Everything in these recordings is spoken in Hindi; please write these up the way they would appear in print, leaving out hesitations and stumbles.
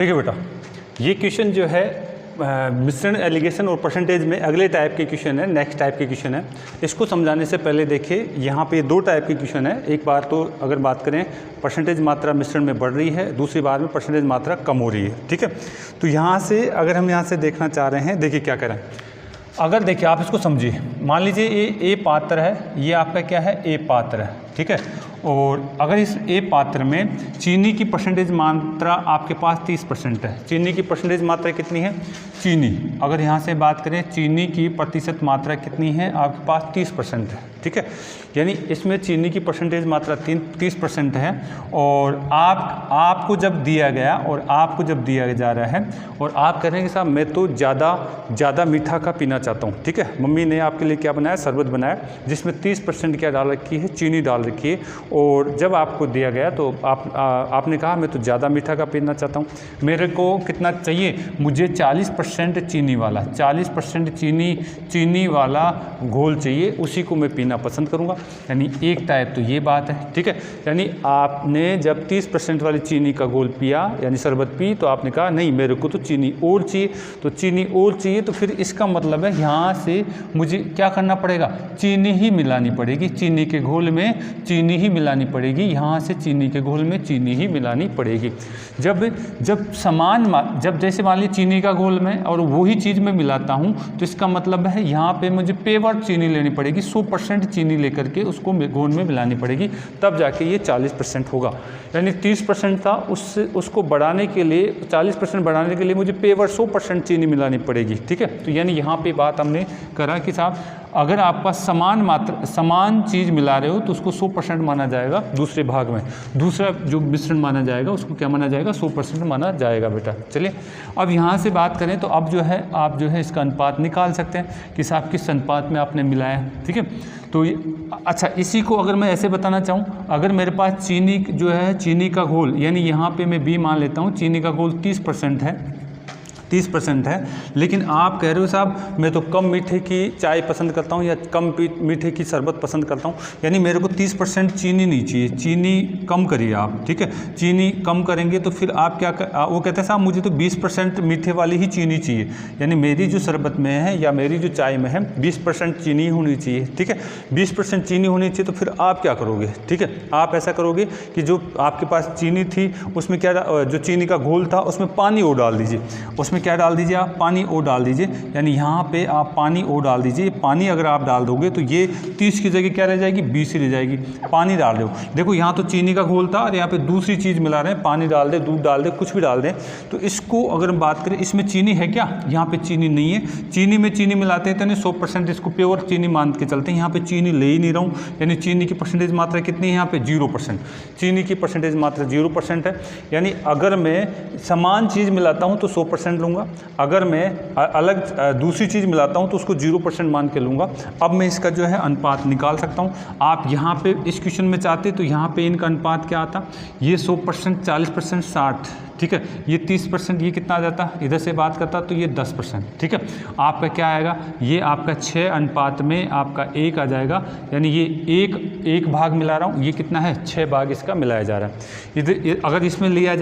देखिए बेटा, ये क्वेश्चन जो है मिश्रण एलिगेशन और परसेंटेज में अगले टाइप के क्वेश्चन है, नेक्स्ट टाइप के क्वेश्चन है। इसको समझाने से पहले देखिए यहाँ पे दो टाइप के क्वेश्चन है। एक बार तो अगर बात करें परसेंटेज मात्रा मिश्रण में बढ़ रही है, दूसरी बार में परसेंटेज मात्रा कम हो रही है, ठीक है। तो यहाँ से अगर हम यहाँ से देखना चाह रहे हैं, देखिए क्या करें। अगर देखिए आप इसको समझिए, मान लीजिए ये ए पात्र है, ये आपका क्या है, ए पात्र है, ठीक है। और अगर इस ए पात्र में चीनी की परसेंटेज मात्रा आपके पास 30% है। चीनी की परसेंटेज मात्रा कितनी है, चीनी अगर यहाँ से बात करें, चीनी की प्रतिशत मात्रा कितनी है, आपके पास 30% है, ठीक है। यानी इसमें चीनी की परसेंटेज मात्रा 30% है। और आपको जब दिया गया और आपको जब दिया जा रहा है और आप कह रहे हैं कि साहब मैं तो ज़्यादा मीठा का पीना चाहता हूँ, ठीक है। मम्मी ने आपके लिए क्या बनाया, शरबत बनाया जिसमें 30% क्या डाल रखी है, चीनी डाल रखी है। और जब आपको दिया गया तो आपने कहा मैं तो ज़्यादा मीठा का पीना चाहता हूँ, मेरे को कितना चाहिए, मुझे 40% चीनी वाला 40% चीनी वाला घोल चाहिए, उसी को मैं पीना पसंद करूँगा। यानी एक टाइप तो ये बात है, ठीक है। यानी आपने जब 30% वाली चीनी का घोल पिया यानी शरबत पी, तो आपने कहा नहीं मेरे को तो चीनी और चाहिए, तो चीनी और चाहिए, तो फिर इसका मतलब है यहाँ से मुझे क्या करना पड़ेगा, चीनी ही मिलानी पड़ेगी, चीनी के घोल में चीनी ही मिलानी पड़ेगी, यहाँ से चीनी के घोल में चीनी ही मिलानी पड़ेगी। जब जैसे मान लीजिए चीनी का घोल में और वही चीज़ मैं मिलाता हूँ, तो इसका मतलब है यहाँ पे मुझे पेवर चीनी लेनी पड़ेगी, 100% चीनी लेकर के उसको घोल में मिलानी पड़ेगी, तब जाके ये 40% होगा। यानी 30% था, उसको बढ़ाने के लिए 40% बढ़ाने के लिए मुझे पेवर 100% चीनी मिलानी पड़ेगी, ठीक है। तो यानी यहाँ पे बात हमने करा कि साहब अगर आप पास समान चीज़ मिला रहे हो तो उसको 100% माना जाएगा दूसरे भाग में, दूसरा जो मिश्रण माना जाएगा उसको क्या माना जाएगा, 100% माना जाएगा बेटा। चलिए अब यहाँ से बात करें तो अब जो है आप जो है इसका अनुपात निकाल सकते हैं कि साहब किस अनुपात में आपने मिलाया, ठीक है। तो अच्छा, इसी को अगर मैं ऐसे बताना चाहूँ, अगर मेरे पास चीनी जो है, चीनी का घोल यानी यहाँ पे मैं बी मान लेता हूँ, चीनी का घोल 30% है, लेकिन आप कह रहे हो साहब मैं तो कम मीठे की चाय पसंद करता हूँ या कम मीठे की शरबत पसंद करता हूँ, यानी मेरे को 30% चीनी नहीं चाहिए, चीनी कम करिए आप, ठीक है। चीनी कम करेंगे तो फिर आप क्या वो कहते हैं साहब मुझे तो 20% मीठे वाली ही चीनी चाहिए, यानी मेरी जो शरबत में है या मेरी जो चाय में है 20% चीनी होनी चाहिए, ठीक है। 20% चीनी होनी चाहिए, तो फिर आप क्या करोगे, ठीक है। आप ऐसा करोगे कि जो आपके पास चीनी थी उसमें क्या, जो चीनी का घोल था उसमें पानी और डाल दीजिए, उसमें क्या डाल दीजिए आप, पानी और डाल दीजिए। यानी यहाँ पे आप पानी और डाल दीजिए। पानी अगर आप डाल दोगे तो ये 30 की जगह क्या रह जाएगी, 20 ही रह जाएगी। पानी डाल दो, देखो यहाँ तो चीनी का घोल था और यहाँ पे दूसरी चीज़ मिला रहे हैं, पानी डाल दे, दूध डाल दे, कुछ भी डाल दें। तो इसको अगर हम बात करें, इसमें चीनी है क्या, यहाँ पे चीनी नहीं है। चीनी में चीनी मिलाते हैं तो 100% इसको प्योर चीनी मान के चलते हैं, यहाँ पे चीनी ले ही नहीं रहा हूँ। यानी चीनी की परसेंटेज मात्रा कितनी है यहाँ पे, 0%। चीनी की परसेंटेज मात्रा 0% है। यानी अगर मैं समान चीज़ मिलाता हूँ तो 100% लूँगा, अगर मैं अलग दूसरी चीज़ मिलाता हूँ तो उसको 0% मान के लूँगा। अब मैं इसका जो है अनुपात निकाल सकता हूँ। आप यहाँ पे इस क्वेश्चन में चाहते तो यहाँ पे इनका अनुपात क्या आता, ये 100%, 40%, 60, ठीक है। ये 30%, ये कितना आ जाता, इधर से बात करता तो ये 10%, ठीक है। आपका क्या आएगा, ये आपका 6 अनुपात में आपका 1 आ जाएगा। यानी ये एक भाग मिला रहा हूँ, ये कितना है, 6 भाग इसका मिलाया जा रहा है। इधर अगर इसमें लिया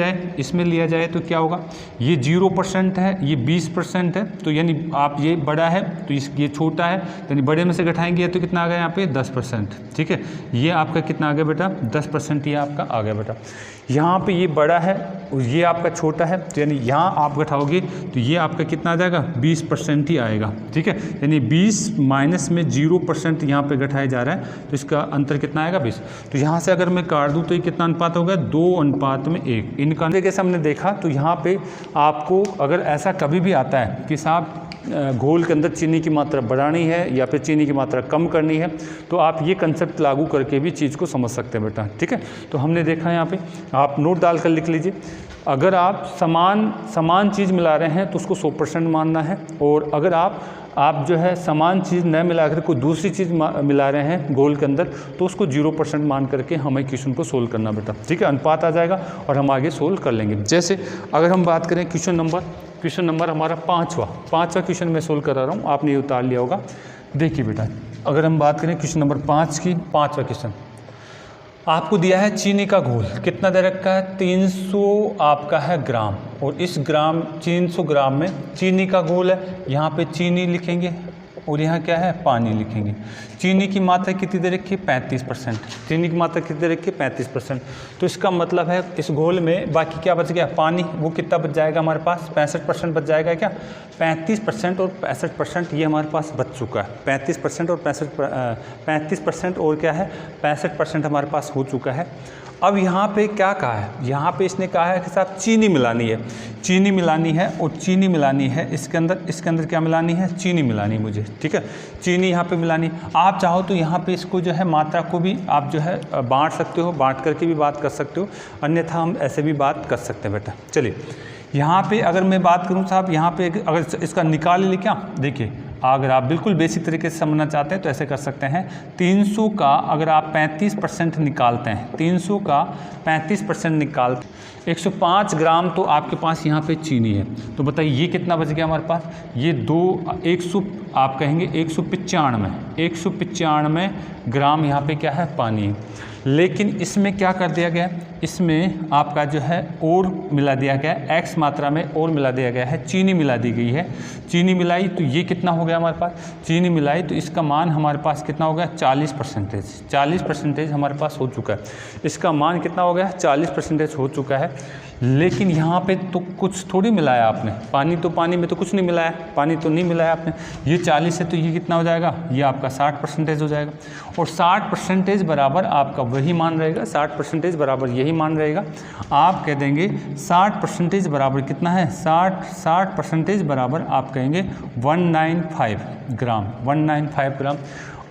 जाए तो क्या होगा, ये 0% है, ये 20% है। तो यानी आप ये बड़ा है तो ये छोटा है, यानी बड़े में से घटाएंगे तो कितना आ गया यहाँ पे, 10%, ठीक है। ये आपका कितना आ गया बेटा, 10% ये आपका आ गया बेटा। यहाँ पे ये बड़ा है और ये आपका छोटा है, तो यानी यहाँ आप घटाओगे तो ये आपका कितना आ जाएगा, 20% ही आएगा, ठीक है। यानी 20 माइनस में 0% यहाँ पे घटाया जा रहा है, तो इसका अंतर कितना आएगा, 20। तो यहाँ से अगर मैं काट दूँ तो ये कितना अनुपात होगा, 2 अनुपात में 1। इनका जैसे हमने देखा तो यहाँ पे आपको अगर ऐसा कभी भी आता है कि साहब घोल के अंदर चीनी की मात्रा बढ़ानी है या फिर चीनी की मात्रा कम करनी है, तो आप ये कंसेप्ट लागू करके भी चीज़ को समझ सकते हैं बेटा, ठीक है। तो हमने देखा यहाँ पे, आप नोट डाल कर लिख लीजिए। अगर आप समान चीज़ मिला रहे हैं तो उसको 100% मानना है, और अगर आप जो है समान चीज़ न मिलाकर कोई दूसरी चीज़ मिला रहे हैं घोल के अंदर, तो उसको 0% मान करके हमें क्वेश्चन को सोल्व करना बेटा, ठीक है। अनुपात आ जाएगा और हम आगे सोल्व कर लेंगे। जैसे अगर हम बात करें क्वेश्चन नंबर हमारा पाँचवा क्वेश्चन मैं सोल्व करा रहा हूँ, आपने ये उतार लिया होगा। देखिए बेटा, अगर हम बात करें क्वेश्चन नंबर 5 की, 5वां क्वेश्चन, आपको दिया है चीनी का घोल, कितना दे रखा है 300 आपका है ग्राम, और इस ग्राम 300 ग्राम में चीनी का घोल है। यहाँ पे चीनी लिखेंगे और यहाँ क्या है पानी लिखेंगे। चीनी की मात्रा कितनी दे रखी है 35%, चीनी की मात्रा कितनी दे रखी है 35%। तो इसका मतलब है इस घोल में बाकी क्या बच गया पानी, वो कितना बच जाएगा हमारे पास 65% बच जाएगा क्या, 35% और 65% ये हमारे पास बच चुका है। 35% और 35% और क्या है 65% हमारे पास हो चुका है। अब यहाँ पे क्या कहा है, यहाँ पे इसने कहा है कि साहब चीनी मिलानी है, चीनी मिलानी है और चीनी मिलानी है इसके अंदर क्या मिलानी है चीनी मिलानी है मुझे, ठीक है, चीनी यहाँ पे मिलानी। आप चाहो तो यहाँ पे इसको जो है मात्रा को भी आप जो है बांट सकते हो, बांट करके भी बात कर सकते हो, अन्यथा हम ऐसे भी बात कर सकते हैं बेटा। चलिए यहाँ पे अगर मैं बात करूँ साहब, यहाँ पे अगर इसका निकाल ले क्या, देखिए अगर आप बिल्कुल बेसिक तरीके से समझना चाहते हैं तो ऐसे कर सकते हैं। 300 का अगर आप 35% निकालते हैं, 300 का 35% निकालते 105 ग्राम तो आपके पास यहाँ पे चीनी है। तो बताइए ये कितना बच गया हमारे पास, ये 100 आप कहेंगे 195 ग्राम यहाँ पे क्या है पानी है। लेकिन इसमें क्या कर दिया गया, इसमें आपका जो है और मिला दिया गया है, एक्स मात्रा में और मिला दिया गया है, चीनी मिला दी गई है। चीनी मिलाई तो ये कितना हो गया हमारे पास, चीनी मिलाई तो इसका मान हमारे पास कितना हो गया 40% हमारे पास हो चुका है। इसका मान कितना हो गया 40% हो चुका है। लेकिन यहाँ पे तो कुछ थोड़ी मिलाया आपने, पानी में तो कुछ नहीं मिलाया, पानी तो नहीं मिलाया आपने। ये 40 है तो ये कितना हो जाएगा, ये आपका 60% हो जाएगा। और 60% बराबर आपका वही मान रहेगा, 60% बराबर यही मान रहेगा। आप कह देंगे 60% बराबर कितना है, 60% बराबर आप कहेंगे 195 ग्राम।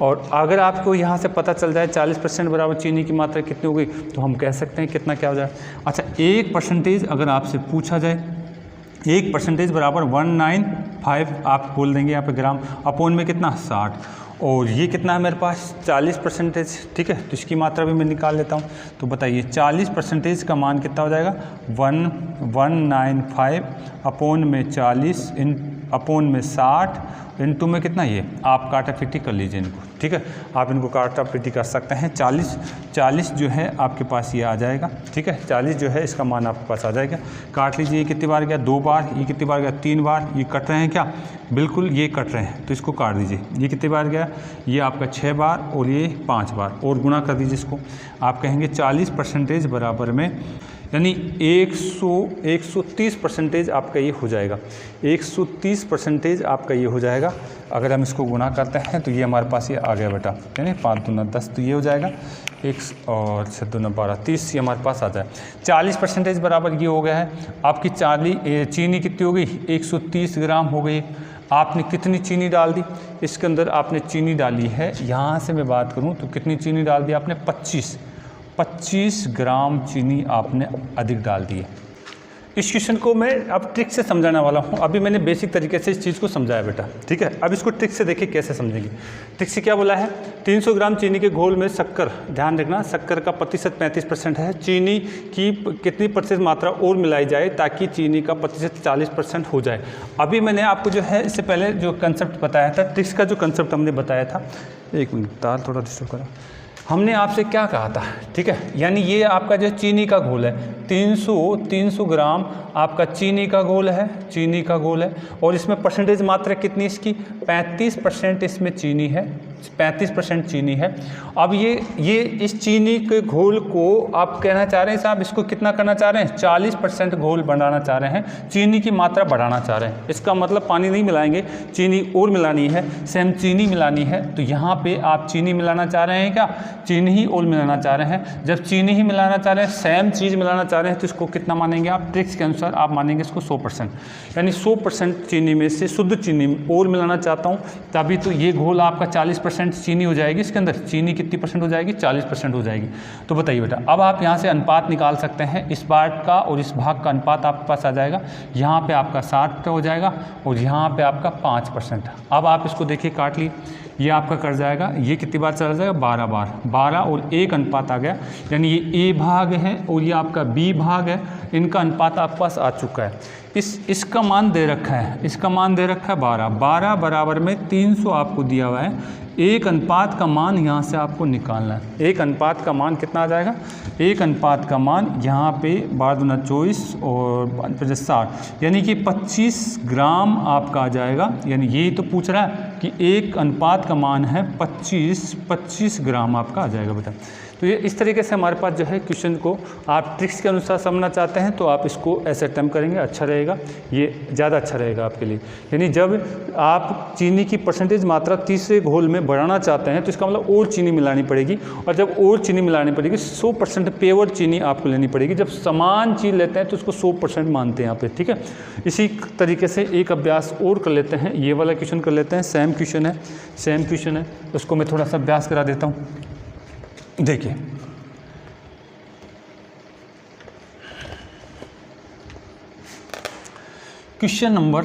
और अगर आपको यहाँ से पता चल जाए 40% बराबर चीनी की मात्रा कितनी हो गई, तो हम कह सकते हैं कितना क्या हो जाए। अच्छा 1% अगर आपसे पूछा जाए, 1% बराबर 195 आप बोल देंगे यहाँ पे ग्राम, अपोन में कितना 60, और ये कितना है मेरे पास 40%, ठीक है। तो इसकी मात्रा भी मैं निकाल लेता हूँ। तो बताइए 40% का मान कितना हो जाएगा 195 अपोन में 40 अपोन में 60 इनटू में कितना, ये आप काटा पीटी कर लीजिए इनको, ठीक है, आप इनको काटा पीटी कर सकते हैं। 40 जो है आपके पास ये आ जाएगा, ठीक है, 40 जो है इसका मान आपके पास आ जाएगा। काट लीजिए, ये कितनी बार गया 2 बार, ये कितनी बार गया 3 बार, ये कट रहे हैं क्या, बिल्कुल ये कट रहे हैं, तो इसको काट दीजिए। ये कितनी बार गया, ये आपका 6 बार और ये 5 बार, और गुणा कर दीजिए इसको। आप कहेंगे 40% बराबर में यानी 130% आपका ये हो जाएगा, 130% आपका ये हो जाएगा। अगर हम इसको गुणा करते हैं तो ये हमारे पास ये आ गया बेटा, यानी 5 दूना 10, तो ये हो जाएगा 1 और 6 दूना 12, 30 ये हमारे पास आ जाए। 40% बराबर ये हो गया है। आपकी चीनी कितनी हो गई 130 ग्राम हो गई। आपने कितनी चीनी डाल दी, इसके अंदर आपने चीनी डाली है, यहाँ से मैं बात करूँ तो कितनी चीनी डाल दी आपने 25 ग्राम चीनी आपने अधिक डाल दी है। इस क्वेश्चन को मैं अब ट्रिक से समझाने वाला हूँ। अभी मैंने बेसिक तरीके से इस चीज़ को समझाया बेटा, ठीक है। अब इसको ट्रिक से देखिए कैसे समझेंगे। ट्रिक से क्या बोला है, 300 ग्राम चीनी के घोल में शक्कर, ध्यान रखना शक्कर का प्रतिशत 35% है, चीनी की कितनी प्रतिशत मात्रा और मिलाई जाए ताकि चीनी का प्रतिशत 40% हो जाए। अभी मैंने आपको जो है इससे पहले जो कंसेप्ट बताया था, ट्रिक्स का जो कंसेप्ट हमने बताया था, 1 मिनट तार थोड़ा डिस्टर्ब करा, हमने आपसे क्या कहा था, ठीक है, यानी ये आपका जो चीनी का घोल है 300 ग्राम आपका चीनी का घोल है, और इसमें परसेंटेज मात्रा कितनी इसकी 35% इसमें चीनी है, 35% चीनी है। अब ये इस चीनी के घोल को आप कहना चाह रहे हैं साहब इसको कितना करना चाह रहे हैं 40% घोल बनाना चाह रहे हैं, चीनी की मात्रा बढ़ाना चाह रहे हैं। इसका मतलब पानी नहीं मिलाएंगे, चीनी और मिलानी है, सेम चीनी मिलानी है। तो यहाँ पे आप चीनी मिलाना चाह रहे हैं क्या, चीनी ही और मिलाना चाह रहे हैं। जब चीनी ही मिलाना चाह रहे हैं, सेम चीज़ मिलाना चाह रहे हैं, तो इसको कितना मानेंगे आप, ट्रिक्स के अनुसार आप मानेंगे इसको 100%, यानी 100% चीनी में से शुद्ध चीनी और मिलाना चाहता हूँ, तभी तो ये घोल आपका 40% चीनी हो जाएगी। इसके अंदर चीनी कितनी % हो जाएगी 40% हो जाएगी। तो बताइए बेटा, अब आप यहाँ से अनुपात निकाल सकते हैं, इस भाग का और इस भाग का अनुपात आपके पास आ जाएगा। यहाँ पे आपका 60 हो जाएगा और यहाँ पे आपका 5%। अब आप इसको देखिए काट ली, ये आपका कर जाएगा, ये कितनी बार चला जाएगा 12 बार, 12 और 1 अनुपात आ गया, यानी ये ए भाग है और ये आपका बी भाग है, इनका अनुपात आपके पास आ चुका है। इसका मान दे रखा है, 12 बराबर में 300 आपको दिया हुआ है, 1 अनुपात का मान यहाँ से आपको निकालना है। 1 अनुपात का मान कितना आ जाएगा? 1 अनुपात का मान यहाँ पे 12×24 और 5×60 यानी कि 25 ग्राम आपका आ जाएगा। यानी ये तो पूछ रहा है कि 1 अनुपात का मान है 25 ग्राम आपका आ जाएगा बेटा। तो ये इस तरीके से हमारे पास जो है क्वेश्चन को आप ट्रिक्स के अनुसार समझना चाहते हैं तो आप इसको ऐसे अटेम्प्ट करेंगे, अच्छा रहेगा, ये ज़्यादा अच्छा रहेगा आपके लिए। यानी जब आप चीनी की परसेंटेज मात्रा तीसरे घोल में बढ़ाना चाहते हैं तो इसका मतलब और चीनी मिलानी पड़ेगी, और जब और चीनी मिलानी पड़ेगी 100% प्योर चीनी आपको लेनी पड़ेगी। जब समान चीज़ लेते हैं तो उसको 100% मानते हैं यहाँ पे, ठीक है। इसी तरीके से एक अभ्यास और कर लेते हैं, ये वाला क्वेश्चन कर लेते हैं। सेम क्वेश्चन है, उसको मैं थोड़ा सा अभ्यास करा देता हूँ। देखिए क्वेश्चन नंबर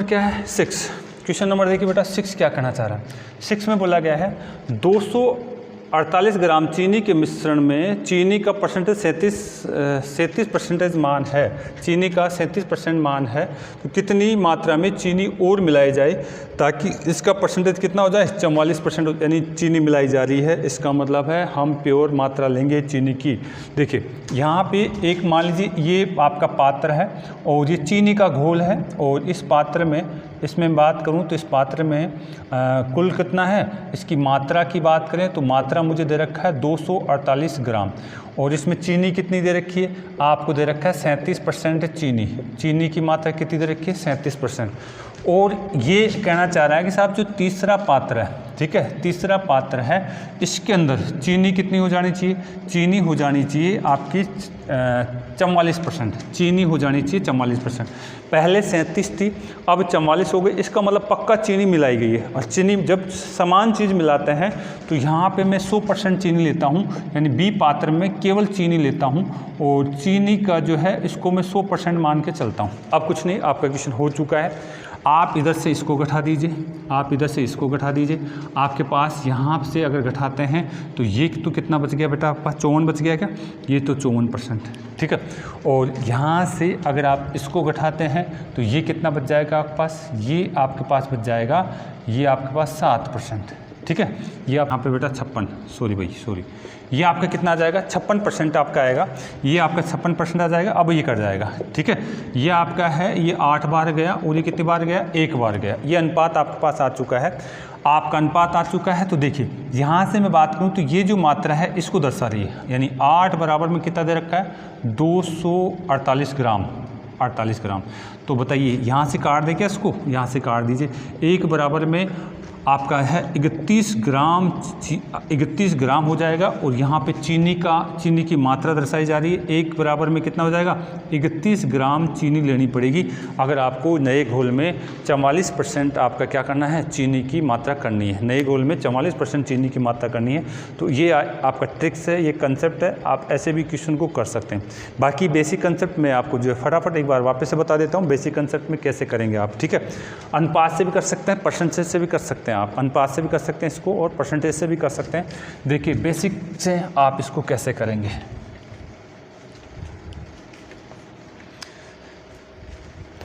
क्या है? 6। क्वेश्चन नंबर देखिए बेटा 6 क्या कहना चाह रहा है। 6 में बोला गया है 248 ग्राम चीनी के मिश्रण में चीनी का परसेंटेज 37% मान है। चीनी का 37% मान है, तो कितनी मात्रा में चीनी और मिलाई जाए ताकि इसका परसेंटेज कितना हो जाए? 44%। यानी चीनी मिलाई जा रही है, इसका मतलब है हम प्योर मात्रा लेंगे चीनी की। देखिए यहाँ पे एक मान लीजिए ये आपका पात्र है और ये चीनी का घोल है, और इस पात्र में इसमें बात करूं तो इस पात्र में कुल कितना है? इसकी मात्रा की बात करें तो मात्रा मुझे दे रखा है 248 ग्राम, और इसमें चीनी कितनी दे रखी है? आपको दे रखा है 37% चीनी की मात्रा कितनी दे रखी है? 37%। और ये कहना चाह रहा है कि साहब जो तीसरा पात्र है, ठीक है, तीसरा पात्र है, इसके अंदर चीनी कितनी हो जानी चाहिए? चीनी हो जानी चाहिए आपकी 44%। चीनी हो जानी चाहिए 44%। पहले 37 थी, अब 44 हो गई। इसका मतलब पक्का चीनी मिलाई गई है। और चीनी जब समान चीज़ मिलाते हैं तो यहाँ पे मैं 100% चीनी लेता हूँ, यानी बी पात्र में केवल चीनी लेता हूँ, और चीनी का जो है इसको मैं 100% मान के चलता हूँ। अब कुछ नहीं, आपका क्वेश्चन हो चुका है। आप इधर से इसको घटा दीजिए, आप इधर से इसको घटा दीजिए। आपके पास यहाँ से अगर घटाते हैं तो ये तो कितना बच गया बेटा? आपके पास 54 बच गया क्या? ये तो 54%, ठीक है। और यहाँ से अगर आप इसको घटाते हैं तो ये कितना बच जाएगा आपके पास? ये आपके पास बच जाएगा, ये आपके पास 7%, ठीक है। ये आप यहाँ पे बेटा 56, ये आपका कितना आ जाएगा? 56% आपका आएगा। ये आपका 56% आ जाएगा। अब ये कट जाएगा, ठीक है। ये आपका है, ये 8 बार गया, और ये कितनी बार गया? 1 बार गया। ये अनुपात आपके पास आ चुका है, आपका अनुपात आ चुका है। तो देखिए यहाँ से मैं बात करूँ तो ये जो मात्रा है इसको दर्शा रही है, यानी 8 बराबर में कितना दे रखा है? 248 ग्राम। तो बताइए यहाँ से काट दे क्या इसको? यहाँ से काट दीजिए। 1 बराबर में आपका है 31 ग्राम हो जाएगा, और यहाँ पे चीनी की मात्रा दर्शाई जा रही है। 1 बराबर में कितना हो जाएगा? 31 ग्राम चीनी लेनी पड़ेगी अगर आपको नए घोल में 44% आपका क्या करना है? चीनी की मात्रा करनी है। नए घोल में 44% चीनी की मात्रा करनी है। तो ये आपका ट्रिक्स है, ये कंसेप्ट है। आप ऐसे भी क्वेश्चन को कर सकते हैं। बाकी बेसिक कंसेप्ट मैं आपको जो है फटाफट एक बार वापस से बता देता हूँ, बेसिक कंसेप्ट में कैसे करेंगे आप, ठीक है। अनुपात से भी कर सकते हैं, परसेंटेज से भी कर सकते हैं, आप अनुपात से भी कर सकते हैं इसको, और परसेंटेज से भी कर सकते हैं। देखिए बेसिक से आप इसको कैसे करेंगे।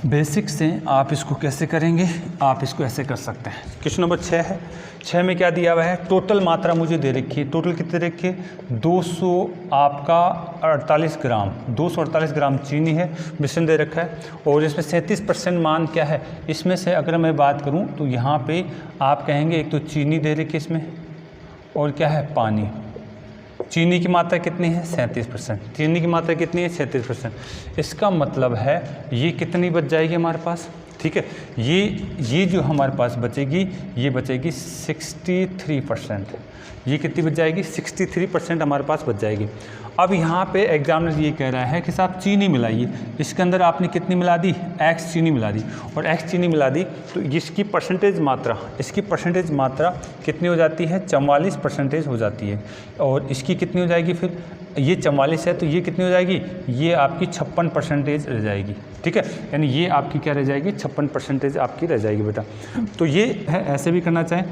बेसिक से आप इसको कैसे करेंगे? आप इसको ऐसे कर सकते हैं। क्वेश्चन नंबर 6 है। 6 में क्या दिया हुआ है? टोटल मात्रा मुझे दे रखी है। टोटल कितने रखी है? 248 ग्राम चीनी है, मिश्रण दे रखा है, और इसमें 37% मान क्या है? इसमें से अगर मैं बात करूं तो यहाँ पे आप कहेंगे एक तो चीनी दे रखी है इसमें, और क्या है? पानी। चीनी की मात्रा कितनी है? 37%। चीनी की मात्रा कितनी है? 37%। इसका मतलब है ये कितनी बच जाएगी हमारे पास, ठीक है। ये जो हमारे पास बचेगी, ये बचेगी 63%। ये कितनी बच जाएगी? 63% हमारे पास बच जाएगी। अब यहाँ पे एग्जामिनर ये कह रहा है कि साहब चीनी मिलाइए। इसके अंदर आपने कितनी मिला दी? x चीनी मिला दी, और x चीनी मिला दी तो इसकी परसेंटेज मात्रा कितनी हो जाती है? 44% हो जाती है। और इसकी कितनी हो जाएगी फिर? ये 44 है तो ये कितनी हो जाएगी? ये आपकी 56% रह जाएगी, ठीक है। यानी ये आपकी क्या रह जाएगी? 56% आपकी रह जाएगी बेटा। तो ये है, ऐसे भी करना चाहें।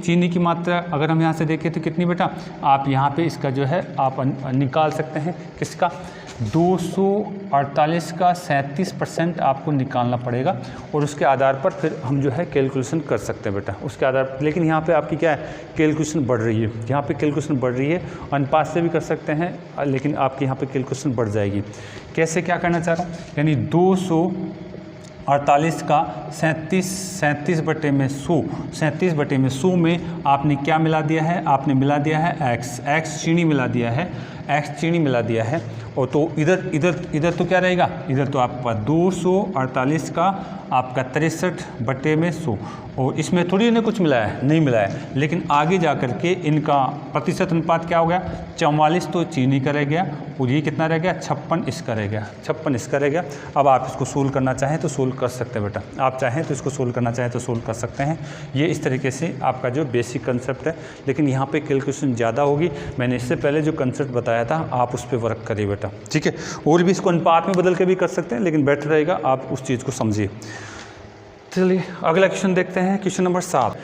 चीनी की मात्रा अगर हम यहाँ से देखें तो कितनी बेटा? आप यहाँ पे इसका जो है आप निकाल सकते हैं, किसका? 248 का 37% आपको निकालना पड़ेगा और उसके आधार पर फिर हम जो है कैलकुलेशन कर सकते हैं बेटा, उसके आधार पर। लेकिन यहाँ पे आपकी क्या है, कैलकुलेशन बढ़ रही है, यहाँ पे कैलकुलेशन बढ़ रही है। अनुपात से भी कर सकते हैं, लेकिन आपकी यहाँ पे कैलकुलेशन बढ़ जाएगी। कैसे, क्या करना चाह रहा हूँ, यानी 248 का 37 बटे में 100 में आपने क्या मिला दिया है, आपने मिला दिया है x चीनी मिला दिया है, और तो इधर तो क्या रहेगा, इधर तो आपका 248 का आपका 63 बटे में 100, और इसमें थोड़ी इन्हें कुछ मिला है, नहीं मिला है। लेकिन आगे जा कर के इनका प्रतिशत अनुपात क्या हो गया, 44 तो चीनी का रह गया, और ये कितना रह गया, 56 इसका रह गया। अब आप इसको सोल्व करना चाहें तो सोल्व कर सकते हैं बेटा, आप चाहें तो इसको सोल्व करना चाहें तो सोल्व कर सकते हैं। ये इस तरीके से आपका जो बेसिक कंसेप्ट है, लेकिन यहाँ पे कैलकुलेशन ज़्यादा होगी। मैंने इससे पहले जो कंसेप्ट बताया था आप उस पर वर्क करिए बेटा, ठीक है। और भी इसको अनुपात में बदल के भी कर सकते हैं, लेकिन बेटर रहेगा आप उस चीज़ को समझिए। चलिए अगला क्वेश्चन देखते हैं, क्वेश्चन नंबर 7।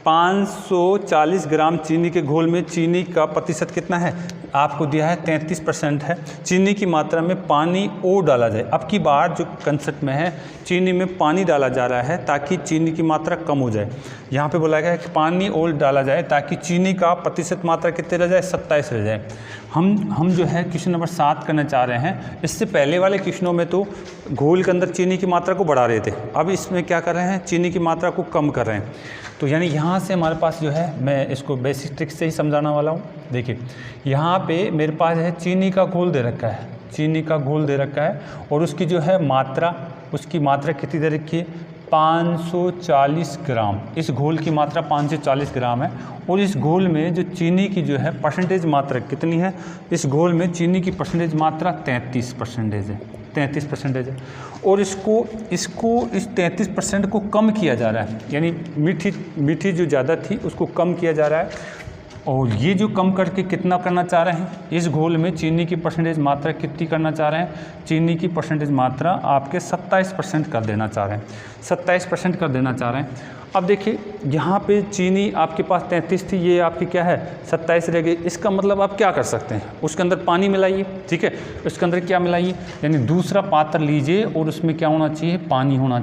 540 ग्राम चीनी के घोल में चीनी का प्रतिशत कितना है, आपको दिया है 33% है। चीनी की मात्रा में पानी और डाला जाए। अब की बार जो कंसेप्ट में है, चीनी में पानी डाला जा रहा है ताकि चीनी की मात्रा कम हो जाए। यहाँ पे बोला गया है कि पानी और डाला जाए ताकि चीनी का प्रतिशत मात्रा कितने रह जाए, 27 रह जाए। हम जो है क्वेश्चन नंबर 7 करना चाह रहे हैं। इससे पहले वाले क्वेश्चनों में तो घोल के अंदर चीनी की मात्रा को बढ़ा रहे थे, अब इसमें क्या कर रहे हैं, चीनी की मात्रा को कम कर रहे हैं। तो यानी यहाँ से हमारे पास जो है, मैं इसको बेसिक ट्रिक से ही समझाने वाला हूँ। देखिए यहाँ पे मेरे पास है चीनी का घोल दे रखा है, और उसकी जो है मात्रा, उसकी मात्रा कितनी दे रखी है, 540 ग्राम। इस घोल की मात्रा 540 ग्राम है, और इस घोल में जो चीनी की जो है परसेंटेज मात्रा कितनी है, इस घोल में चीनी की परसेंटेज मात्रा 33% है। और इसको इस 33% को कम किया जा रहा है, यानी मीठी जो ज़्यादा थी उसको कम किया जा रहा है। और ये जो कम करके कितना करना चाह रहे हैं, इस घोल में चीनी की परसेंटेज मात्रा कितनी करना चाह रहे हैं, चीनी की परसेंटेज मात्रा आपके 27% कर देना चाह रहे हैं, 27% कर देना चाह रहे हैं। अब देखिए यहाँ पे चीनी आपके पास 33 थी, ये आपकी क्या है 27 रह गई। इसका मतलब आप क्या कर सकते हैं, उसके अंदर पानी मिलाइए, ठीक है, उसके अंदर क्या मिलाइए, यानी दूसरा पात्र लीजिए और उसमें क्या होना चाहिए, पानी होना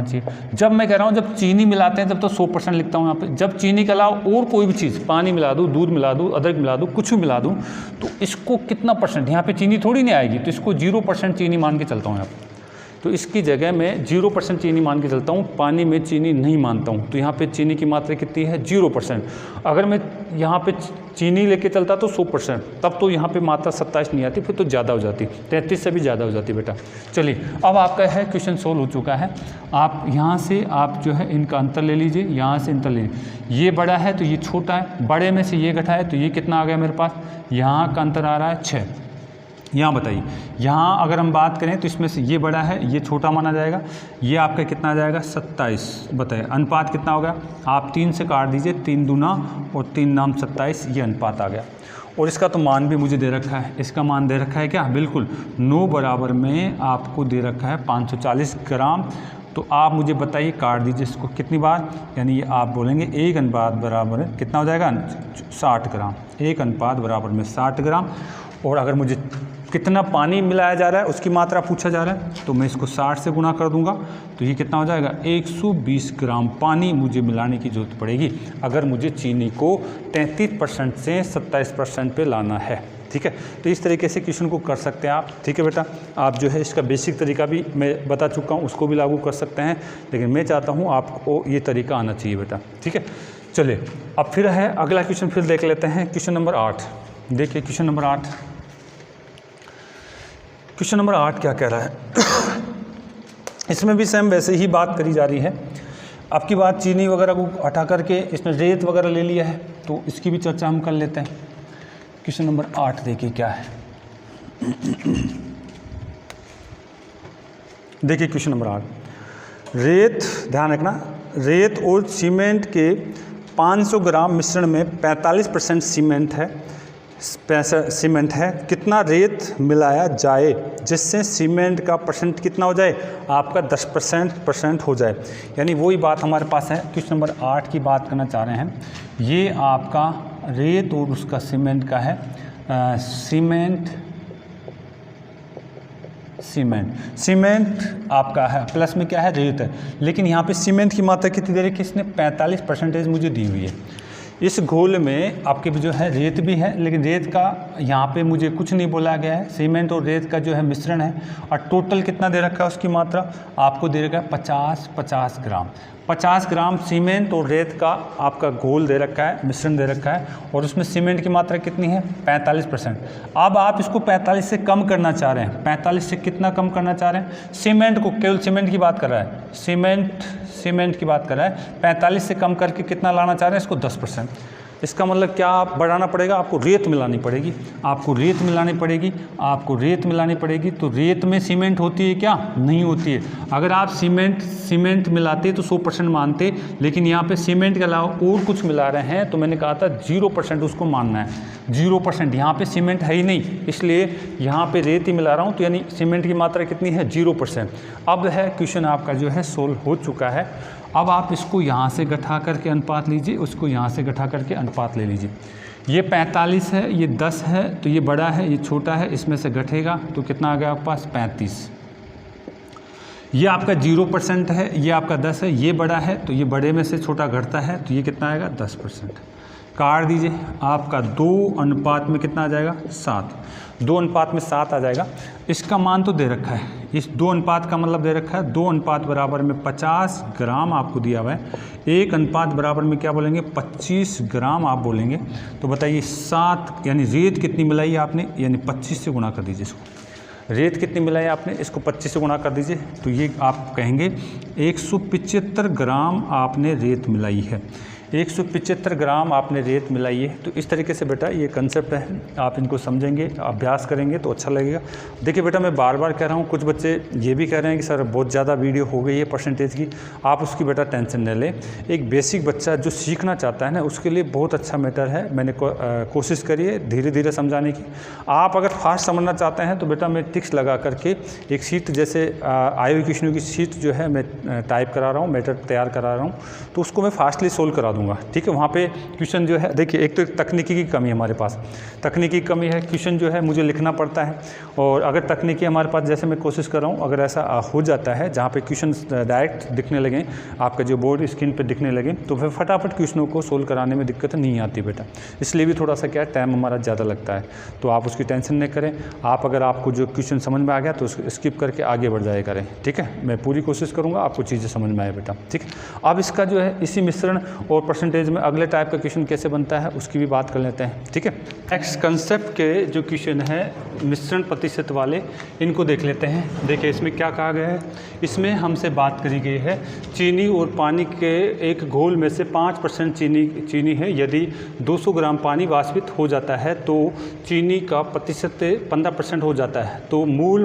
चाहिए। जब मैं कह रहा हूँ जब चीनी मिलाते हैं तब तो 100% लिखता हूँ यहाँ पे। जब चीनी के अलावा और कोई भी चीज़, पानी मिला दूँ, दूध मिला दूँ, अदरक मिला दूँ, कुछ भी मिला दूँ, तो इसको कितना परसेंट, यहाँ पे चीनी थोड़ी नहीं आएगी, तो इसको 0% चीनी मान के चलता हूँ यहाँ पे। तो इसकी जगह मैं 0% चीनी मान के चलता हूँ, पानी में चीनी नहीं मानता हूँ। तो यहाँ पे चीनी की मात्रा कितनी है, 0%। अगर मैं यहाँ पे चीनी लेके चलता तो 100%, तब तो यहाँ पे मात्रा 27 नहीं आती, फिर तो ज़्यादा हो जाती, 33 से भी ज़्यादा हो जाती बेटा। चलिए अब आपका है क्वेश्चन सोल्व हो चुका है। आप यहाँ से आप जो है इनका अंतर ले लीजिए, यहाँ से अंतर ले लीजिए। ये बड़ा है तो ये छोटा है, बड़े में से ये घटा है तो ये कितना आ गया मेरे पास, यहाँ का अंतर आ रहा है 6। यहाँ बताइए, यहाँ अगर हम बात करें तो इसमें से ये बड़ा है, ये छोटा माना जाएगा, ये आपका कितना आ जाएगा 27। बताइए अनुपात कितना होगा, आप 3 से काट दीजिए, 3 दूना और 3 नाम 27, ये अनुपात आ गया। और इसका तो मान भी मुझे दे रखा है, इसका मान दे रखा है क्या, बिल्कुल 9 बराबर में आपको दे रखा है 540 ग्राम। तो आप मुझे बताइए, काट दीजिए इसको कितनी बार, यानी ये आप बोलेंगे 1 अनुपात बराबर कितना हो जाएगा 60 ग्राम, 1 अनुपात बराबर में 60 ग्राम। और अगर मुझे कितना पानी मिलाया जा रहा है उसकी मात्रा पूछा जा रहा है, तो मैं इसको 60 से गुना कर दूंगा, तो ये कितना हो जाएगा 120 ग्राम पानी मुझे मिलाने की ज़रूरत पड़ेगी अगर मुझे चीनी को 33% से 27% पे लाना है, ठीक है। तो इस तरीके से क्वेश्चन को कर सकते हैं आप, ठीक है बेटा। आप जो है इसका बेसिक तरीका भी मैं बता चुका हूँ, उसको भी लागू कर सकते हैं, लेकिन मैं चाहता हूँ आपको ये तरीका आना चाहिए बेटा, ठीक है। चलिए अब फिर है अगला क्वेश्चन फिर देख लेते हैं, क्वेश्चन नंबर 8। देखिए क्वेश्चन नंबर 8, क्वेश्चन नंबर 8 क्या कह रहा है इसमें भी सेम वैसे ही बात करी जा रही है। अब की बात चीनी वगैरह को हटा करके इसमें रेत वगैरह ले लिया है, तो इसकी भी चर्चा हम कर लेते हैं। क्वेश्चन नंबर 8 देखिए क्या है। देखिए क्वेश्चन नंबर 8, रेत, ध्यान रखना, रेत और सीमेंट के 500 ग्राम मिश्रण में 45% सीमेंट है, कितना रेत मिलाया जाए जिससे सीमेंट का परसेंट कितना हो जाए, आपका 10% हो जाए। यानी वही बात हमारे पास है, क्वेश्चन नंबर 8 की बात करना चाह रहे हैं। ये आपका रेत और उसका सीमेंट का है, सीमेंट सीमेंट। सीमेंट आपका है प्लस में क्या है, रेत है, लेकिन यहाँ पे सीमेंट की मात्रा कितनी दे रही है, किसने 45% मुझे दी हुई है। इस घोल में आपके जो है रेत भी है, लेकिन रेत का यहाँ पे मुझे कुछ नहीं बोला गया है। सीमेंट और रेत का जो है मिश्रण है, और टोटल कितना दे रखा है उसकी मात्रा आपको दे रखा है 50 ग्राम। 50 ग्राम सीमेंट और रेत का आपका घोल दे रखा है, मिश्रण दे रखा है, और उसमें सीमेंट की मात्रा कितनी है 45%। अब आप इसको 45 से कम करना चाह रहे हैं। 45 से कितना कम करना चाह रहे हैं, सीमेंट को, केवल सीमेंट की बात कर रहा है, सीमेंट की बात कर रहा है। 45 से कम करके कितना लाना चाह रहे हैं, इसको 10%। इसका मतलब क्या बढ़ाना पड़ेगा, आपको रेत मिलानी पड़ेगी, आपको रेत मिलानी पड़ेगी, आपको रेत मिलानी पड़ेगी। तो रेत में सीमेंट होती है क्या, नहीं होती है। अगर आप सीमेंट मिलाते तो 100% मानते, लेकिन यहाँ पे सीमेंट के अलावा और कुछ मिला रहे हैं, तो मैंने कहा था 0% उसको मानना है। 0%, यहाँ पे सीमेंट है ही नहीं, इसलिए यहाँ पे रेत ही मिला रहा हूँ, तो यानी सीमेंट की मात्रा कितनी है 0%। अब है क्वेश्चन आपका जो है सोल्व हो चुका है। अब आप इसको यहाँ से घटा करके अनुपात लीजिए, उसको यहाँ से घटा करके अनुपात ले लीजिए। ये 45 है, ये 10 है, तो ये बड़ा है, ये छोटा है, इसमें से घटेगा तो कितना आ गया आपके पास 35। ये आपका 0% है, ये आपका 10 है, ये बड़ा है, तो ये बड़े में से छोटा घटता है, तो ये कितना आएगा 10%। काट दीजिए, आपका 2 अनुपात में कितना आ जाएगा 7। 2 अनुपात में 7 आ जाएगा। इसका मान तो दे रखा है, इस 2 अनुपात का मतलब दे रखा है 2 अनुपात बराबर में 50 ग्राम आपको दिया हुआ है। 1 अनुपात बराबर में क्या बोलेंगे 25 ग्राम आप बोलेंगे। तो बताइए 7 यानी रेत कितनी मिलाई आपने, यानी 25 से गुणा कर दीजिए इसको। रेत कितनी मिलाई आपने, इसको 25 से गुणा कर दीजिए, तो ये आप कहेंगे 175 ग्राम आपने रेत मिलाई है। 175 ग्राम आपने रेत मिलाई है। तो इस तरीके से बेटा ये कंसेप्ट है, आप इनको समझेंगे, अभ्यास करेंगे तो अच्छा लगेगा। देखिए बेटा मैं बार बार कह रहा हूँ, कुछ बच्चे ये भी कह रहे हैं कि सर बहुत ज़्यादा वीडियो हो गई है परसेंटेज की, आप उसकी बेटा टेंशन न लें। एक बेसिक बच्चा जो सीखना चाहता है ना, उसके लिए बहुत अच्छा मैटर है। मैंने कोशिश करी है धीरे धीरे समझाने की। आप अगर फास्ट समझना चाहते हैं तो बेटा मैं टिक्स लगा करके एक शीट, जैसे आईओ क्वेश्चनों की शीट जो है मैं टाइप करा रहा हूँ, मैटर तैयार करा रहा हूँ, तो उसको मैं फास्टली सोल्व करा दूँगा। ठीक है, वहाँ पे क्वेश्चन जो है, देखिए एक तो तकनीकी की कमी है हमारे पास, तकनीकी की कमी है, क्वेश्चन जो है मुझे लिखना पड़ता है। और अगर तकनीकी हमारे पास, जैसे मैं कोशिश कर रहा हूँ, अगर ऐसा हो जाता है जहाँ पे क्वेश्चन डायरेक्ट दिखने लगे, आपका जो बोर्ड स्क्रीन पे दिखने लगे, तो फिर फटाफट क्वेश्चनों को सोल्व कराने में दिक्कत नहीं आती बेटा। इसलिए भी थोड़ा सा क्या टाइम हमारा ज़्यादा लगता है, तो आप उसकी टेंशन नहीं करें। आप अगर आपको जो क्वेश्चन समझ में आ गया तो उसको स्किप करके आगे बढ़ जाया करें। ठीक है, मैं पूरी कोशिश करूँगा आपको चीज़ें समझ में आए बेटा। ठीक है, अब इसका जो है इसी मिश्रण और परसेंटेज में अगले टाइप का क्वेश्चन कैसे बनता है उसकी भी बात कर लेते हैं। ठीक है, नेक्स्ट कंसेप्ट के जो क्वेश्चन है मिश्रण प्रतिशत वाले, इनको देख लेते हैं। देखिए इसमें क्या कहा गया है, इसमें हमसे बात करी गई है चीनी और पानी के एक घोल में से 5% चीनी है। यदि 200 ग्राम पानी वाष्पित हो जाता है तो चीनी का प्रतिशत 15% हो जाता है। तो मूल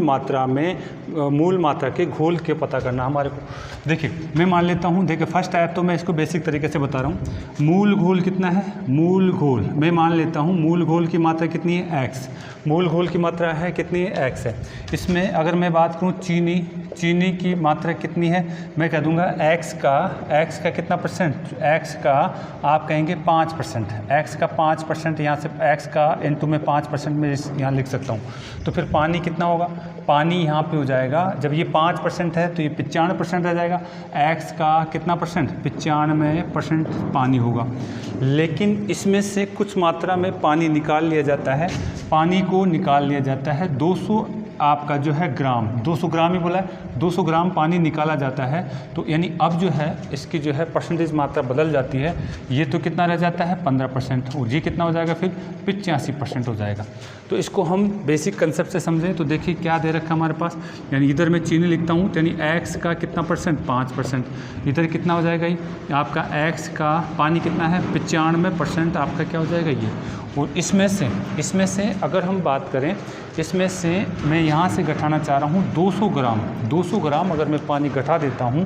मात्रा के घोल के पता करना हमारे को। देखिए मैं मान लेता हूँ, देखिए फर्स्ट टाइप तो मैं इसको बेसिक तरीके से बता रहा हूँ। मूल घोल कितना है, मूल घोल मैं मान लेता हूँ मूल घोल की मात्रा कितनी है x। मूल घोल की मात्रा है कितनी है x है। इसमें अगर मैं बात करूँ चीनी की मात्रा कितनी है, मैं कह दूंगा x का कितना परसेंट, x का आप कहेंगे 5%, x का 5%, यहाँ से x का इंटू में 5% में यहाँ लिख सकता हूँ। तो फिर पानी कितना होगा, पानी यहाँ पे हो जाएगा, जब ये 5% है तो ये 95% रह जाएगा। x का कितना परसेंट, 95% पानी होगा। लेकिन इसमें से कुछ मात्रा में पानी निकाल लिया जाता है, पानी को निकाल लिया जाता है 200 आपका जो है ग्राम, 200 ग्राम ही बोला है, 200 ग्राम पानी निकाला जाता है। तो यानी अब जो है इसकी जो है परसेंटेज मात्रा बदल जाती है। ये तो कितना रह जाता है 15%, और ये कितना हो जाएगा फिर 85% हो जाएगा। तो इसको हम बेसिक कंसेप्ट से समझें तो देखिए क्या दे रखा हमारे पास, यानी इधर मैं चीनी लिखता हूँ, यानी x का कितना परसेंट 5%, इधर कितना हो जाएगा ये आपका x का पानी कितना है 95% आपका क्या हो जाएगा ये। और इसमें से अगर हम बात करें, इसमें से मैं यहाँ से घटाना चाह रहा हूँ 200 ग्राम अगर मैं पानी घटा देता हूँ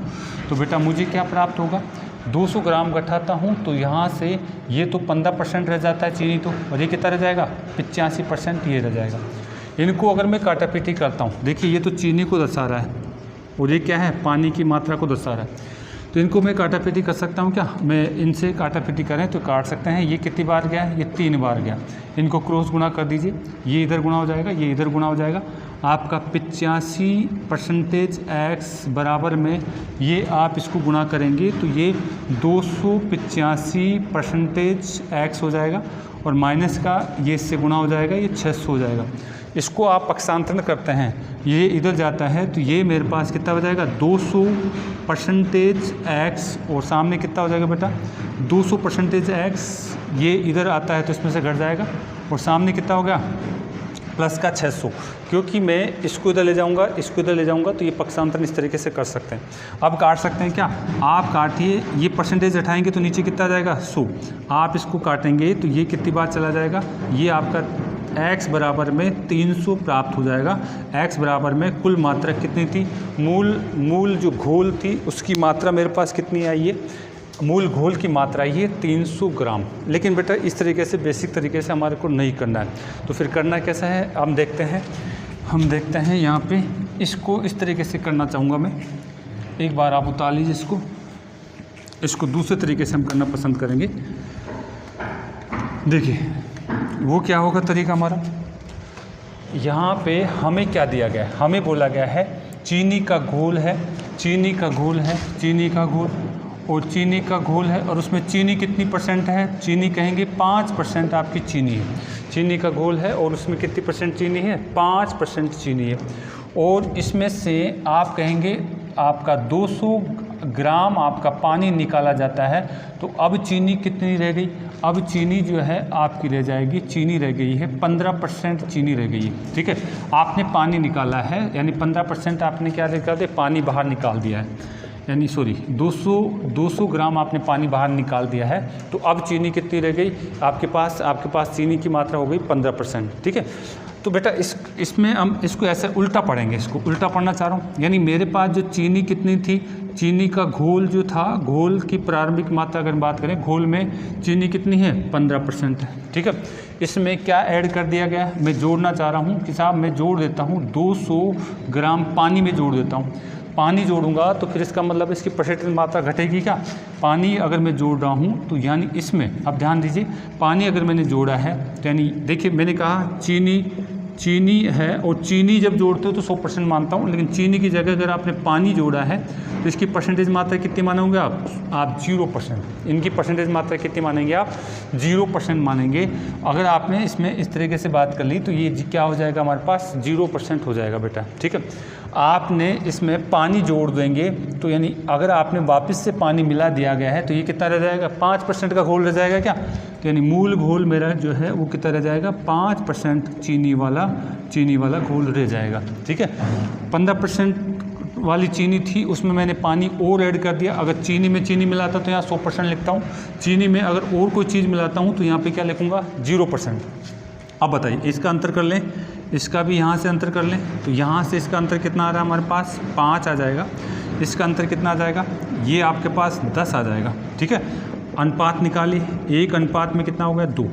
तो बेटा मुझे क्या प्राप्त होगा, 200 ग्राम घटाता हूँ तो यहाँ से ये तो 15% रह जाता है चीनी, तो और ये कितना रह जाएगा 85% ये रह जाएगा। इनको अगर मैं काटापीटी करता हूँ, देखिए ये तो चीनी को दर्शा रहा है और ये क्या है पानी की मात्रा को दर्शा रहा है। तो इनको मैं काटापीटी कर सकता हूँ क्या, मैं इनसे काटापीटी करें तो काट सकते हैं। ये कितनी बार गया है, ये 3 बार गया। इनको क्रॉस गुणा कर दीजिए, ये इधर गुणा हो जाएगा, ये इधर गुणा हो जाएगा। आपका 85% x बराबर में ये आप इसको गुणा करेंगे तो ये 285% x हो जाएगा और माइनस का ये इससे गुणा हो जाएगा, ये 600 हो जाएगा। इसको आप पक्षांतरण करते हैं, ये इधर जाता है तो ये मेरे पास कितना हो जाएगा 200% x और सामने कितना हो जाएगा बेटा 200% x, ये इधर आता है तो इसमें से घट जाएगा और सामने कितना हो गया प्लस का 600। क्योंकि मैं इसको इधर ले जाऊंगा, इसको इधर ले जाऊंगा तो ये पक्षांतरण इस तरीके से कर सकते हैं। अब काट सकते हैं क्या, आप काटिए, ये परसेंटेज हटाएंगे तो नीचे कितना जाएगा 100, आप इसको काटेंगे तो ये कितनी बार चला जाएगा, ये आपका x बराबर में 300 प्राप्त हो जाएगा। x बराबर में कुल मात्रा कितनी थी, मूल जो घोल थी उसकी मात्रा मेरे पास कितनी आई है, मूल घोल की मात्रा ये 300 ग्राम। लेकिन बेटा इस तरीके से बेसिक तरीके से हमारे को नहीं करना है, तो फिर करना कैसा है हम देखते हैं यहाँ पे इसको इस तरीके से करना चाहूँगा मैं। एक बार आप उतार लीजिए इसको दूसरे तरीके से हम करना पसंद करेंगे। देखिए वो क्या होगा तरीका हमारा, यहाँ पे हमें क्या दिया गया है, हमें बोला गया है चीनी का घोल है, चीनी का घोल है और उसमें चीनी कितनी परसेंट है, चीनी कहेंगे 5% आपकी चीनी है। चीनी का घोल है और उसमें कितनी परसेंट चीनी है, 5% चीनी है। और इसमें से आप कहेंगे आपका 200 ग्राम आपका पानी निकाला जाता है, तो अब चीनी कितनी रह गई, अब चीनी जो है आपकी रह जाएगी, चीनी रह गई है 15% चीनी रह गई है। ठीक है, आपने पानी निकाला है यानी 15% आपने क्या निकाल दिया, पानी बाहर निकाल दिया है, यानी 200 ग्राम आपने पानी बाहर निकाल दिया है। तो अब चीनी कितनी रह गई आपके पास चीनी की मात्रा हो गई 15%। ठीक है, तो बेटा इसमें हम इसको ऐसे उल्टा पढ़ेंगे, इसको उल्टा पढ़ना चाह रहा हूँ। यानी मेरे पास जो चीनी कितनी थी, चीनी का घोल जो था, घोल की प्रारंभिक मात्रा अगर बात करें, घोल में चीनी कितनी है 15% है। ठीक है, इसमें क्या ऐड कर दिया गया है, मैं जोड़ना चाह रहा हूँ कि साहब मैं जोड़ देता हूँ 200 ग्राम पानी में जोड़ देता हूँ। पानी जोड़ूंगा तो फिर इसका मतलब इसकी परसेंटेज मात्रा घटेगी क्या, पानी अगर मैं जोड़ रहा हूँ तो यानी इसमें अब ध्यान दीजिए, पानी अगर मैंने जोड़ा है तो यानी देखिए मैंने कहा चीनी है और चीनी जब जोड़ते हो तो 100% मानता हूँ, लेकिन चीनी की जगह अगर आपने पानी जोड़ा है तो इसकी परसेंटेज मात्रा कितनी मानोगे आप 0%। इनकी परसेंटेज मात्रा कितनी मानेंगे आप 0% मानेंगे। अगर आपने इसमें इस तरीके से बात कर ली तो ये क्या हो जाएगा हमारे पास 0% हो जाएगा बेटा। ठीक है, आपने इसमें पानी जोड़ देंगे तो यानी अगर आपने वापस से पानी मिला दिया गया है तो ये कितना रह जाएगा 5% का घोल रह जाएगा क्या, तो यानी मूल घोल मेरा जो है वो कितना रह जाएगा 5% चीनी वाला घोल रह जाएगा। ठीक है, 15% वाली चीनी थी उसमें मैंने पानी और ऐड कर दिया। अगर चीनी में चीनी मिलाता तो यहाँ 100% लिखता हूँ, चीनी में अगर और कोई चीज़ मिलाता हूँ तो यहाँ पे क्या लिखूँगा 0%। अब बताइए इसका अंतर कर लें, इसका भी यहाँ से अंतर कर लें तो यहाँ से इसका अंतर कितना आ रहा है हमारे पास 5 आ जाएगा, इसका अंतर कितना आ जाएगा, ये आपके पास 10 आ जाएगा। ठीक है, अनुपात निकालिए, 1 अनुपात में कितना हो गया 2,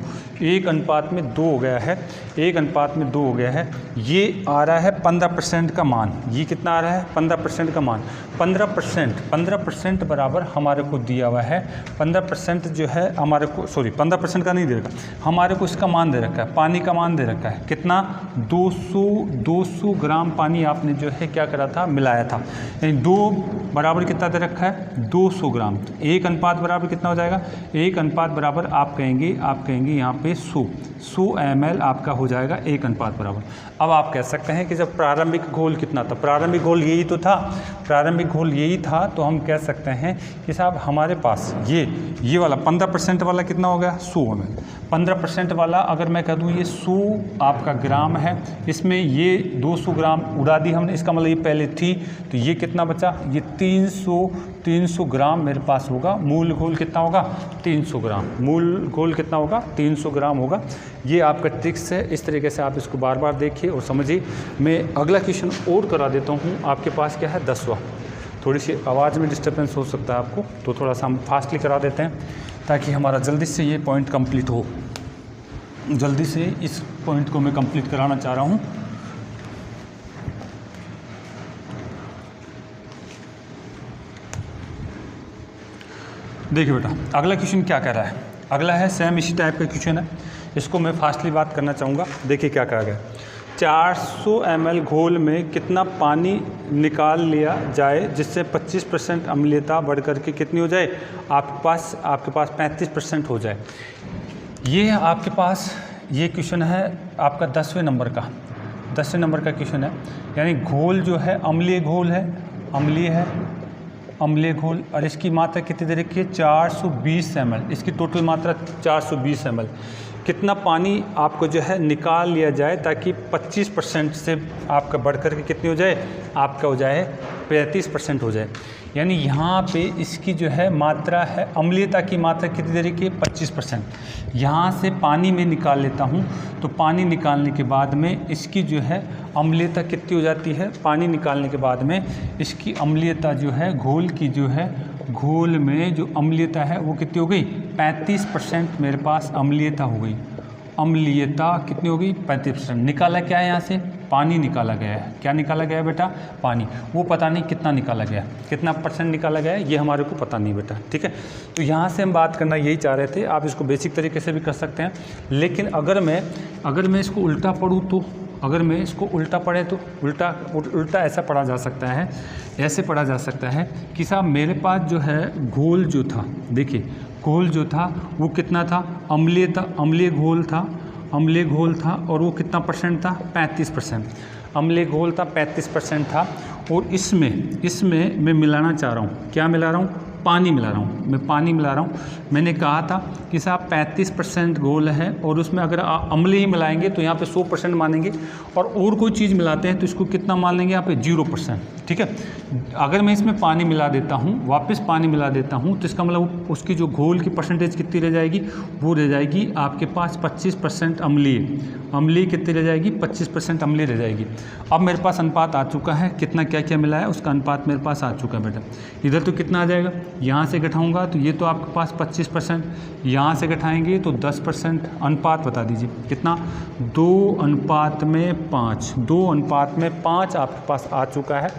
1 अनुपात में 2 हो गया है, 1 अनुपात में 2 हो गया है। ये आ रहा है 15% का मान, ये कितना आ रहा है 15% का मान। 15% बराबर हमारे को दिया हुआ है, 15% जो है हमारे को 15% का नहीं दे रखा, हमारे को इसका मान दे रखा है, पानी का मान दे रखा है कितना 200 ग्राम पानी आपने जो है क्या करा था मिलाया था, यानी 2 बराबर कितना दे रखा है 200 ग्राम। तो 1 अनुपात बराबर कितना हो जाएगा, 1 अनुपात बराबर आप कहेंगे यहाँ पे 100 ml आपका हो जाएगा 1 अनुपात बराबर। अब आप कह सकते हैं कि जब प्रारंभिक घोल कितना था, प्रारंभिक घोल यही तो था, प्रारंभिक घोल यही था, तो हम कह सकते हैं कि साहब हमारे पास ये वाला 15% वाला कितना हो गया 100 ml। 15% वाला अगर मैं कह दूँ ये 100 आपका ग्राम है, इसमें ये 200 ग्राम उड़ा दी हमने, इसका मतलब ये पहले थी, तो ये कितना बचा, ये 300 ग्राम मेरे पास होगा। मूल घोल कितना होगा 300 ग्राम, मूल घोल कितना होगा 300 ग्राम होगा। ये आपका ट्रिक्स है, इस तरीके से आप इसको बार बार देखिए और समझिए। मैं अगला क्वेश्चन और करा देता हूँ, आपके पास क्या है 10वां। थोड़ी सी आवाज़ में डिस्टर्बेंस हो सकता है आपको, तो थोड़ा सा हम फास्टली करा देते हैं ताकि हमारा जल्दी से ये पॉइंट कंप्लीट हो। जल्दी से इस पॉइंट को मैं कंप्लीट कराना चाह रहा हूँ। देखिए बेटा अगला क्वेश्चन क्या कह रहा है, अगला है सेम इसी टाइप का क्वेश्चन है, इसको मैं फास्टली बात करना चाहूँगा। देखिए क्या कहा गया, 400 ml घोल में कितना पानी निकाल लिया जाए जिससे 25% अम्लीयता बढ़ करके कितनी हो जाए, आपके पास 35% हो जाए। ये आपके पास ये क्वेश्चन है आपका 10वें नंबर का, 10वें नंबर का क्वेश्चन है। यानी घोल जो है अम्लीय घोल है, अम्लीय घोल, और इसकी मात्रा कितनी दे रखी है 420 ml, इसकी टोटल मात्रा 420 ml। कितना पानी आपको जो है निकाल लिया जाए ताकि 25% से आपका बढ़ कर के कितनी हो जाए, आपका हो जाए 35% हो जाए। यानी यहाँ पे इसकी जो है मात्रा है, अम्लीयता की मात्रा कितनी दे रखी है 25%। यहाँ से पानी में निकाल लेता हूँ तो पानी निकालने के बाद में इसकी जो है अम्लीयता कितनी हो जाती है, पानी निकालने के बाद में इसकी अम्लीयता जो है घोल की जो है, घोल में जो अम्लीयता है वो कितनी हो गई 35% मेरे पास अम्लीयता हो गई। अम्लीयता कितनी हो गई 35%। निकाला क्या है यहाँ से, पानी निकाला गया है। क्या निकाला गया है बेटा, पानी। वो पता नहीं कितना निकाला गया, कितना परसेंट निकाला गया है ये हमारे को पता नहीं बेटा, ठीक है। तो यहाँ से हम बात करना यही चाह रहे थे। आप इसको बेसिक तरीके से भी कर सकते हैं, लेकिन अगर मैं इसको उल्टा पढ़ूँ तो, अगर मैं इसको उल्टा पढ़े तो उल्टा ऐसा पढ़ा जा सकता है, ऐसे पढ़ा जा सकता है कि साहब मेरे पास जो है घोल जो था, देखिए घोल जो था वो कितना था, अम्लीय घोल था और वो कितना परसेंट था 35%। अम्लीय घोल था 35% था, और इसमें मैं मिलाना चाह रहा हूँ, क्या मिला रहा हूँ, पानी मिला रहा हूँ, मैं पानी मिला रहा हूँ। मैंने कहा था कि साहब 35% घोल है और उसमें अगर अम्ल ही मिलाएंगे तो यहाँ पे 100% मानेंगे, और कोई चीज़ मिलाते हैं तो इसको कितना मान लेंगे यहाँ पे 0%, ठीक है। अगर मैं इसमें पानी मिला देता हूँ, वापस पानी मिला देता हूँ, तो इसका मतलब उसकी जो घोल की परसेंटेज कितनी रह जाएगी, वो रह जाएगी आपके पास 25% अम्लीय कितनी रह जाएगी 25% अम्लीय रह जाएगी। अब मेरे पास अनुपात आ चुका है, कितना क्या क्या मिला है उसका अनुपात मेरे पास आ चुका है बेटा। इधर तो कितना आ जाएगा, यहाँ से घटाऊंगा तो ये तो आपके पास 25%, यहाँ से घटाएंगे तो 10%। अनुपात बता दीजिए कितना, 2:5, 2:5 आपके पास आ चुका है,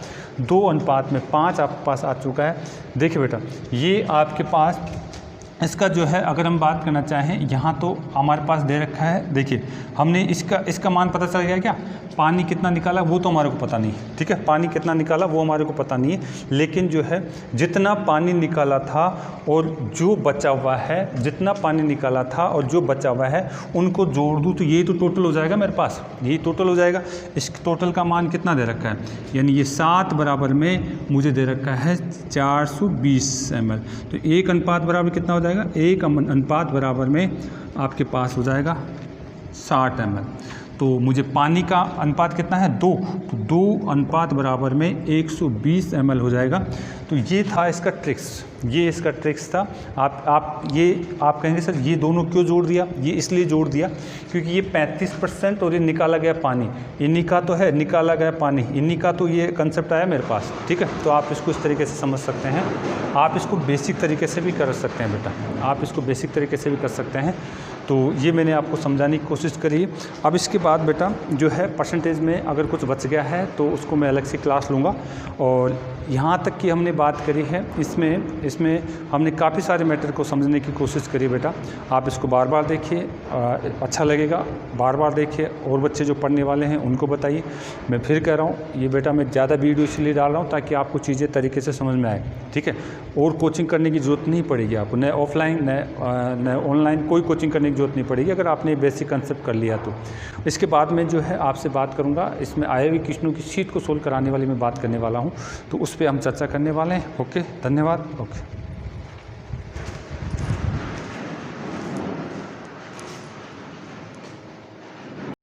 2:5 आपके पास आ चुका है। देखिए बेटा ये आपके पास इसका जो है अगर हम बात करना चाहें, यहाँ तो हमारे पास दे रखा है, देखिए हमने इसका मान पता चल गया क्या, पानी कितना निकाला वो तो हमारे को पता नहीं है, ठीक है। पानी कितना निकाला वो हमारे को पता नहीं है, लेकिन जो है जितना पानी निकाला था और जो बचा हुआ है, जितना पानी निकाला था और जो बचा हुआ है उनको जोड़ दूँ तो यही तो टोटल हो जाएगा मेरे पास, यही टोटल हो जाएगा। इस टोटल का मान कितना दे रखा है, यानी ये 7 बराबर में मुझे दे रखा है 420 ml। तो 1 बराबर कितना हो जाएगा, 1 बराबर में आपके पास हो जाएगा 60 ml। तो मुझे पानी का अनुपात कितना है 2, तो 2 बराबर में 120 ml हो जाएगा। तो ये था इसका ट्रिक्स, ये इसका ट्रिक्स था। आप कहेंगे सर ये दोनों क्यों जोड़ दिया, ये इसलिए जोड़ दिया क्योंकि ये 35% और ये निकाला गया पानी, इन्हीं का तो है निकाला गया पानी, इन्हीं का तो ये कंसेप्ट आया मेरे पास, ठीक है। तो आप इसको इस तरीके से समझ सकते हैं, आप इसको बेसिक तरीके से भी कर सकते हैं बेटा, आप इसको बेसिक तरीके से भी कर सकते हैं। तो ये मैंने आपको समझाने की कोशिश करी। अब इसके बाद बेटा जो है परसेंटेज में अगर कुछ बच गया है तो उसको मैं अलग से क्लास लूँगा। और यहाँ तक की हमने बात करी है, इसमें हमने काफ़ी सारे मैटर को समझने की कोशिश करी बेटा। आप इसको बार बार देखिए, अच्छा लगेगा, बार बार देखिए, और बच्चे जो पढ़ने वाले हैं उनको बताइए। मैं फिर कह रहा हूँ ये बेटा मैं ज़्यादा वीडियो इसलिए डाल रहा हूँ ताकि आपको चीज़ें तरीके से समझ में आए, ठीक है। और कोचिंग करने की ज़रूरत नहीं पड़ेगी आपको, न ऑफलाइन न ऑनलाइन, कोई कोचिंग करने की ज़रूरत नहीं पड़ेगी अगर आपने बेसिक कंसेप्ट कर लिया तो। इसके बाद में जो है आपसे बात करूँगा, इसमें आए हुए क्वेश्चनों की शीट को सोल्व कराने वाली मैं बात करने वाला हूँ, तो उस पर हम चर्चा करने वाले हैं। ओके, धन्यवाद। ओके।